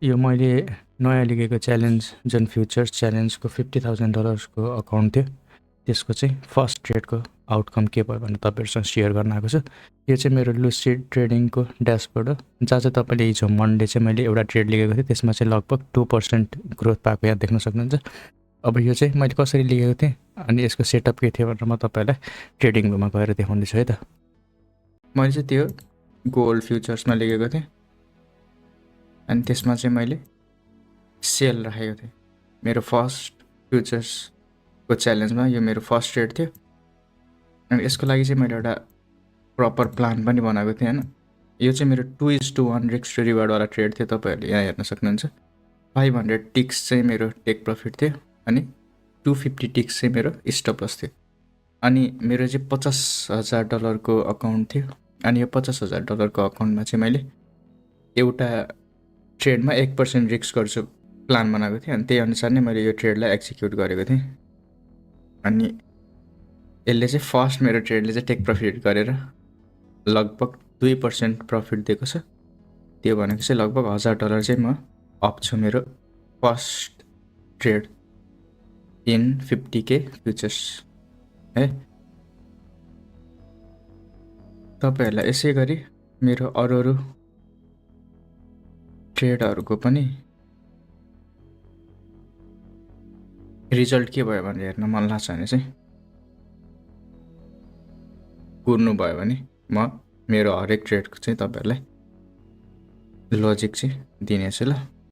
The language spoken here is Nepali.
यो मैले नयाँ लिएको च्यालेन्ज जुन फ्युचर्स च्यालेन्जको $50,000 को अकाउन्ट थियो त्यसको चाहिँ फर्स्ट ट्रेडको आउटकम के भयो भनेर तपाईँहरूसँग सेयर गर्न आएको छु। यो चाहिँ मेरो लुसिड ट्रेडिङको ड्यासबोर्ड हो, जहाँ चाहिँ तपाईँले हिजो मन्डे चाहिँ मैले एउटा ट्रेड लिएको थिएँ, त्यसमा चाहिँ लगभग 2% ग्रोथ पाएको यहाँ देख्न सक्नुहुन्छ। अब यो चाहिँ मैले कसरी लिएको थिएँ अनि यसको सेटअप के थियो भनेर म तपाईँहरूलाई ट्रेडिङ भ्यूमा गएर देखाउँदैछु है त। मैले चाहिँ त्यो गोल्ड फ्युचर्समा लिएको थिएँ अनि त्यसमा चाहिँ मैले सेल राखेको थिएँ। मेरो फर्स्ट फ्युचर्सको च्यालेन्जमा यो मेरो फर्स्ट ट्रेड थियो अनि यसको लागि चाहिँ मैले एउटा प्रपर प्लान पनि बनाएको थिएँ होइन। यो चाहिँ मेरो 2:1 रिस्क टु रिवार्डवाला ट्रेड थियो, तपाईँहरूले यहाँ हेर्न सक्नुहुन्छ। 500 टिक्स चाहिँ मेरो टेक प्रफिट थियो अनि 250 टिक्स चाहिँ मेरो स्टप लस थियो। अनि मेरो चाहिँ $50,000 को अकाउन्ट थियो अनि यो $50,000 को अकाउन्टमा चाहिँ मैले एउटा ट्रेडमा 1% रिस्क गर्छु प्लान बनाएको थिएँ अनि त्यही अनुसार नै मैले यो ट्रेडलाई एक्जिक्युट गरेको थिएँ। अनि यसले चाहिँ फर्स्ट मेरो ट्रेडले चाहिँ टेक प्रफिट गरेर लगभग 2% प्रफिट दिएको छ। त्यो भनेको चाहिँ लगभग $1,000 चाहिँ म अप छु मेरो first trade in 50K futures है। तपाईँहरूलाई यसै गरी मेरो अरू ट्रेडहरूको पनि रिजल्ट के भयो भनेर हेर्न मन लाग्छ भने चाहिँ कुर्नु भयो भने म मेरो हरेक ट्रेडको चाहिँ तपाईँहरूलाई लजिक चाहिँ दिनेछु ल।